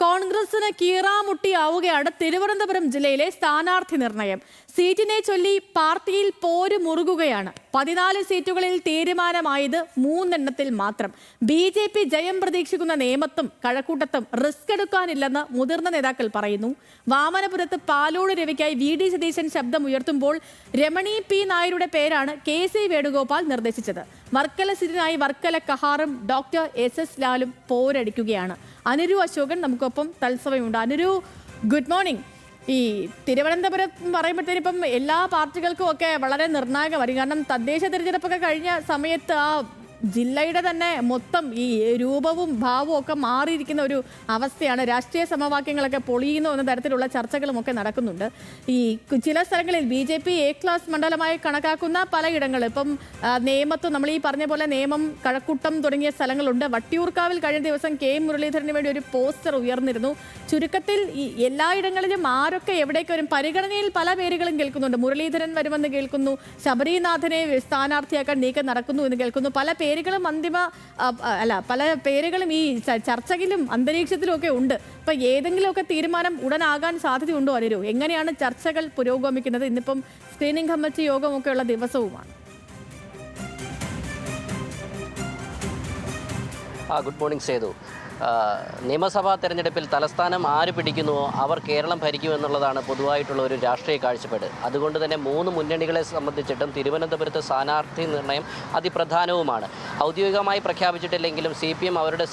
കോൺഗ്രസിന് കീറാമുട്ടിയാവുകയാണ് തിരുവനന്തപുരം ജില്ലയിലെ സ്ഥാനാർത്ഥി നിർണയം. സീറ്റിനെ ചൊല്ലി പാർട്ടിയിൽ പോര് മുറുകുകയാണ്. 14 സീറ്റുകളിൽ തീരുമാനമായത് 3 എണ്ണത്തിൽ മാത്രം. BJP ജയം പ്രതീക്ഷിക്കുന്ന നേമത്തും കഴക്കൂട്ടത്തും റിസ്ക് എടുക്കാനില്ലെന്ന് മുതിർന്ന നേതാക്കൾ പറയുന്നു. വാമനപുരത്ത് പാലോട് രവിക്കായി VD സതീശൻ ശബ്ദമുയർത്തുമ്പോൾ രമണി P നായരുടെ പേരാണ് KC വേണുഗോപാൽ നിർദ്ദേശിച്ചത്. വർക്കല സീറ്റിനായി വർക്കല കഹാറും ഡോക്ടർ SS ലാലും പോരടിക്കുകയാണ്. അനുരു അശോകൻ നമുക്കൊപ്പം തത്സമയമുണ്ട്. അനുരു, ഗുഡ് മോർണിംഗ്. ഈ തിരുവനന്തപുരം പറയുമ്പോഴത്തേനും ഇപ്പം എല്ലാ പാർട്ടികൾക്കും ഒക്കെ വളരെ നിർണായകമായിരിക്കും. കാരണം തദ്ദേശ തിരഞ്ഞെടുപ്പൊക്കെ കഴിഞ്ഞ സമയത്ത് ആ ജില്ലയുടെ തന്നെ മൊത്തം ഈ രൂപവും ഭാവവും ഒക്കെ മാറിയിരിക്കുന്ന ഒരു അവസ്ഥയാണ്. രാഷ്ട്രീയ സമവാക്യങ്ങളൊക്കെ പൊളിയുന്നു എന്ന തരത്തിലുള്ള ചർച്ചകളുമൊക്കെ നടക്കുന്നുണ്ട്. ഈ ചില സ്ഥലങ്ങളിൽ BJP A ക്ലാസ് മണ്ഡലമായി കണക്കാക്കുന്ന പലയിടങ്ങൾ, ഇപ്പം നേമത്തും നമ്മൾ ഈ പറഞ്ഞ പോലെ നേമം, കഴക്കൂട്ടം തുടങ്ങിയ സ്ഥലങ്ങളുണ്ട്. വട്ടിയൂർക്കാവിൽ കഴിഞ്ഞ ദിവസം K മുരളീധരന് വേണ്ടി ഒരു പോസ്റ്റർ ഉയർന്നിരുന്നു. ചുരുക്കത്തിൽ ഈ എല്ലായിടങ്ങളിലും ആരൊക്കെ എവിടേക്ക് വരും, പരിഗണനയിൽ പല പേരുകളും കേൾക്കുന്നുണ്ട്. മുരളീധരൻ വരുമെന്ന് കേൾക്കുന്നു, ശബരിനാഥനെ സ്ഥാനാർത്ഥിയാക്കാൻ നീക്കം നടക്കുന്നു എന്ന് കേൾക്കുന്നു. പല പേരുകളും പല പേരുകളും ഈ ചർച്ചയിലും അന്തരീക്ഷത്തിലും ഒക്കെ ഉണ്ട്. അപ്പൊ ഏതെങ്കിലുമൊക്കെ തീരുമാനം ഉടനാകാൻ സാധ്യതയുണ്ടോ അനുരു? എങ്ങനെയാണ് ചർച്ചകൾ പുരോഗമിക്കുന്നത്? ഇന്നിപ്പം സ്ക്രീനിംഗ് കമ്മിറ്റി യോഗമൊക്കെ ഉള്ള ദിവസവുമാണ്. Good morning Sethu. നിയമസഭാ തെരഞ്ഞെടുപ്പിൽ തലസ്ഥാനം ആര് പിടിക്കുന്നുവോ അവർ കേരളം ഭരിക്കുമെന്നുള്ളതാണ് പൊതുവായിട്ടുള്ള ഒരു രാഷ്ട്രീയ കാഴ്ചപ്പാട്. അതുകൊണ്ട് തന്നെ 3 മുന്നണികളെ സംബന്ധിച്ചിട്ടും തിരുവനന്തപുരത്ത് സ്ഥാനാർത്ഥി നിർണയം അതിപ്രധാനവുമാണ്. ഔദ്യോഗികമായി പ്രഖ്യാപിച്ചിട്ടില്ലെങ്കിലും CPM അവരുടെ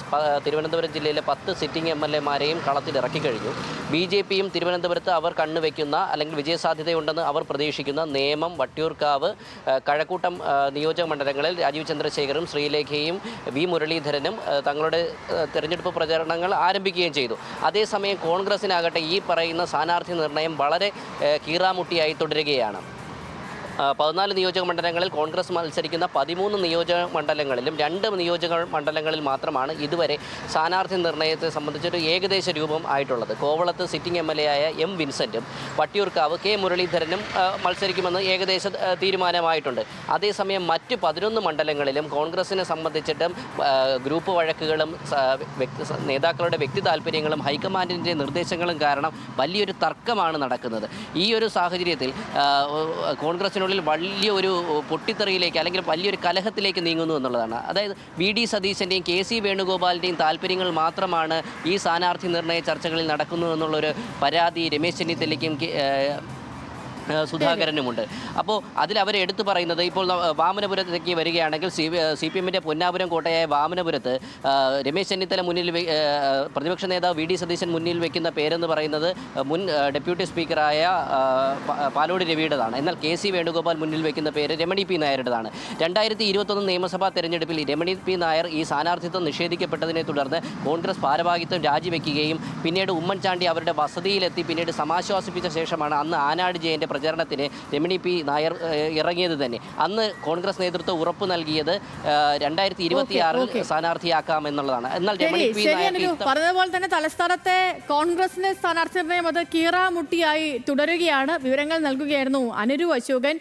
തിരുവനന്തപുരം ജില്ലയിലെ 10 സിറ്റിംഗ് MLA-മാരെയും കളത്തിലിറക്കി കഴിഞ്ഞു. BJPയും തിരുവനന്തപുരത്ത് അവർ കണ്ണുവെക്കുന്ന അല്ലെങ്കിൽ വിജയസാധ്യതയുണ്ടെന്ന് അവർ പ്രതീക്ഷിക്കുന്ന നേമം, വട്ടിയൂർക്കാവ്, കഴക്കൂട്ടം നിയോജക മണ്ഡലങ്ങളിൽ രാജീവ് ചന്ദ്രശേഖറും ശ്രീലേഖയും V മുരളീധരനും തങ്ങളുടെ തെരഞ്ഞെടുപ്പ് പ്രചരണങ്ങൾ ആരംഭിക്കുകയും ചെയ്തു. അതേസമയം കോൺഗ്രസിനാകട്ടെ ഈ പറയുന്ന സ്ഥാനാർത്ഥി നിർണയം വളരെ കീറാമുട്ടിയായി തുടരുകയാണ്. 14 നിയോജക മണ്ഡലങ്ങളിൽ കോൺഗ്രസ് മത്സരിക്കുന്ന 13 നിയോജക മണ്ഡലങ്ങളിലും 2 നിയോജക മണ്ഡലങ്ങളിൽ മാത്രമാണ് ഇതുവരെ സ്ഥാനാർത്ഥി നിർണയത്തെ സംബന്ധിച്ചൊരു ഏകദേശ രൂപം ആയിട്ടുള്ളത്. കോവളത്ത് സിറ്റിംഗ് MLA-ആയ M വിൻസെൻറ്റും വട്ടിയൂർക്കാവ് K മുരളീധരനും മത്സരിക്കുമെന്ന് ഏകദേശ തീരുമാനമായിട്ടുണ്ട്. അതേസമയം മറ്റ് 11 മണ്ഡലങ്ങളിലും കോൺഗ്രസിനെ സംബന്ധിച്ചിട്ടും ഗ്രൂപ്പ് വഴക്കുകളും നേതാക്കളുടെ വ്യക്തി താല്പര്യങ്ങളും ഹൈക്കമാൻഡിൻ്റെ നിർദ്ദേശങ്ങളും കാരണം വലിയൊരു തർക്കമാണ് നടക്കുന്നത്. ഈ ഒരു സാഹചര്യത്തിൽ കോൺഗ്രസിന് വലിയ ഒരു പൊട്ടിത്തെറിയിലേക്ക് അല്ലെങ്കിൽ വലിയൊരു കലഹത്തിലേക്ക് നീങ്ങുന്നു എന്നുള്ളതാണ്. അതായത് VD സതീശൻ്റെയും KC വേണുഗോപാലിൻ്റെയും താല്പര്യങ്ങൾ മാത്രമാണ് ഈ സ്ഥാനാർത്ഥി നിർണയ ചർച്ചകളിൽ നടക്കുന്നു എന്നുള്ളൊരു പരാതി രമേശ് ചെന്നിത്തലയ്ക്കും സുധാകരനുമുണ്ട്. അപ്പോൾ അതിൽ അവർ എടുത്തു പറയുന്നത്, ഇപ്പോൾ വാമനപുരത്തേക്ക് വരികയാണെങ്കിൽ CPM-ൻ്റെ പൊന്നാപുരം കോട്ടയായ വാമനപുരത്ത് രമേശ് ചെന്നിത്തല മുന്നിൽ, പ്രതിപക്ഷ നേതാവ് VD സതീശൻ മുന്നിൽ വെക്കുന്ന പേരെന്ന് പറയുന്നത് മുൻ ഡെപ്യൂട്ടി സ്പീക്കറായ പാലോട് രവിയുടേതാണ്. എന്നാൽ KC വേണുഗോപാൽ മുന്നിൽ വെക്കുന്ന പേര് രമണി P നായരുടേതാണ്. 2021 നിയമസഭാ തെരഞ്ഞെടുപ്പിൽ രമണി P നായർ ഈ സ്ഥാനാർത്ഥിത്വം നിഷേധിക്കപ്പെട്ടതിനെ തുടർന്ന് കോൺഗ്രസ് ഭാരവാഹിത്വം രാജിവെക്കുകയും പിന്നീട് ഉമ്മൻചാണ്ടി അവരുടെ വസതിയിലെത്തി പിന്നീട് സമാശ്വാസിപ്പിച്ച ശേഷമാണ് അന്ന് ആനാട് ജയൻ്റെ പ്രചരണത്തിന് രമണി P നായർ ഇറങ്ങിയത് തന്നെ. അന്ന് കോൺഗ്രസ് നേതൃത്വം ഉറപ്പ് നൽകിയത് 2026 സ്ഥാനാർത്ഥിയാക്കാമെന്നുള്ളതാണ്. എന്നാൽ രമണി P നായർ പറഞ്ഞതുപോലെ തന്നെ തലസ്ഥാനത്തെ കോൺഗ്രസിന്റെ സ്ഥാനാർത്ഥി നിർണയം അത് കീറാമുട്ടിയായി തുടരുകയാണ്. വിവരങ്ങൾ നൽകുകയായിരുന്നു അനുരു അശോകൻ.